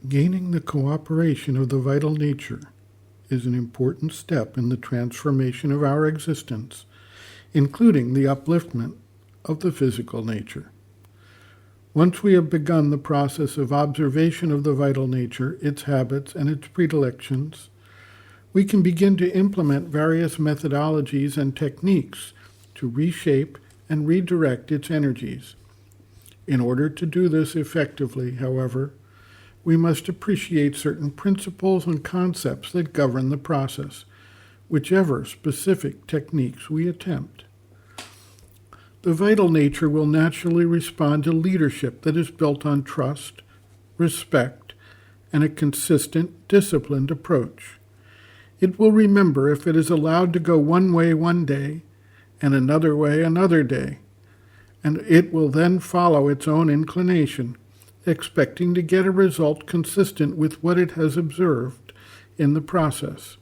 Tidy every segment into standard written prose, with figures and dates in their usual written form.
Gaining the cooperation of the vital nature is an important step in the transformation of our existence, including the upliftment of the physical nature. Once we have begun the process of observation of the vital nature, its habits, and its predilections, we can begin to implement various methodologies and techniques to reshape and redirect its energies. In order to do this effectively, however, we must appreciate certain principles and concepts that govern the process, whichever specific techniques we attempt. The vital nature will naturally respond to leadership that is built on trust, respect, and a consistent, disciplined approach. It will remember if it is allowed to go one way one day and another way another day, and it will then follow its own inclination, expecting to get a result consistent with what it has observed in the process.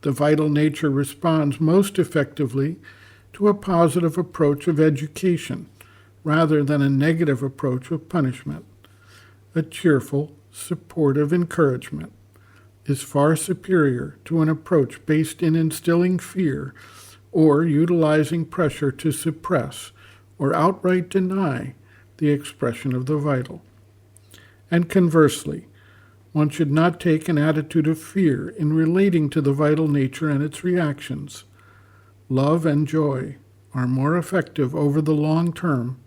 The vital nature responds most effectively to a positive approach of education rather than a negative approach of punishment. A cheerful, supportive encouragement is far superior to an approach based in instilling fear or utilizing pressure to suppress or outright deny the expression of the vital. And conversely, one should not take an attitude of fear in relating to the vital nature and its reactions. Love and joy are more effective over the long term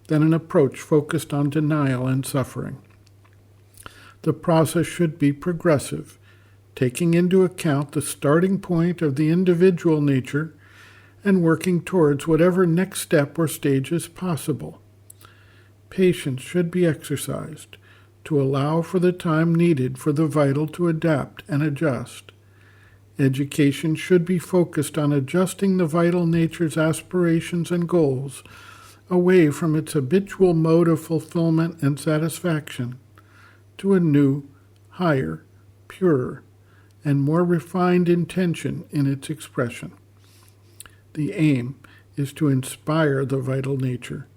than an approach focused on denial and suffering. The process should be progressive, taking into account the starting point of the individual nature and working towards whatever next step or stage is possible. Patience should be exercised to allow for the time needed for the vital to adapt and adjust. Education should be focused on adjusting the vital nature's aspirations and goals away from its habitual mode of fulfillment and satisfaction to a new, higher, purer, and more refined intention in its expression. The aim is to inspire the vital nature.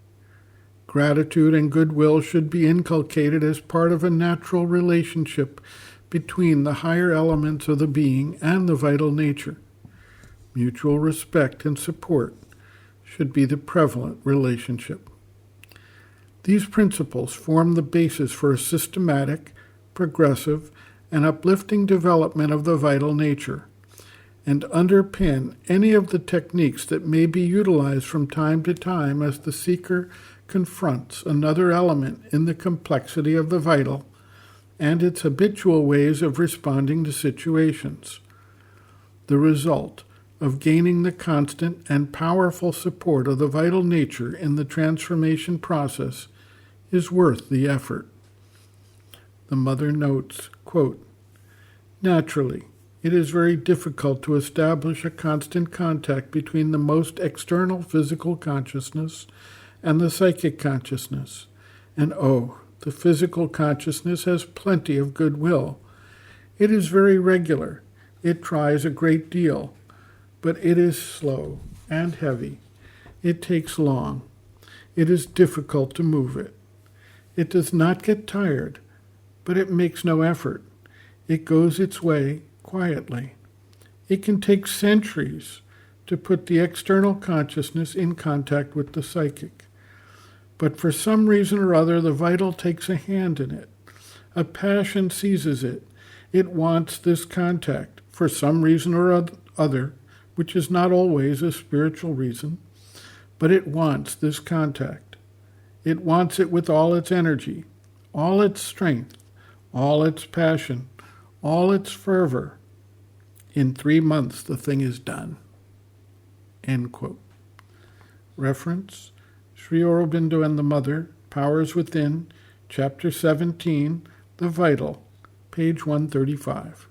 Gratitude and goodwill should be inculcated as part of a natural relationship between the higher elements of the being and the vital nature. Mutual respect and support should be the prevalent relationship. These principles form the basis for a systematic, progressive, and uplifting development of the vital nature, and underpin any of the techniques that may be utilized from time to time as the seeker confronts another element in the complexity of the vital and its habitual ways of responding to situations. The result of gaining the constant and powerful support of the vital nature in the transformation process is worth the effort. The mother notes, quote, "Naturally, it is very difficult to establish a constant contact between the most external physical consciousness and the psychic consciousness. And the physical consciousness has plenty of goodwill. It is very regular. It tries a great deal, but it is slow and heavy. It takes long. It is difficult to move it. It does not get tired, but it makes no effort. It goes its way quietly. It can take centuries to put the external consciousness in contact with the psychic. But for some reason or other, the vital takes a hand in it. A passion seizes it. It wants this contact for some reason or other, which is not always a spiritual reason, but it wants this contact. It wants it with all its energy, all its strength, all its passion, all its fervor. In 3 months, the thing is done." End quote. Reference, Sri Aurobindo and the Mother, Powers Within, Chapter 17, The Vital, page 135.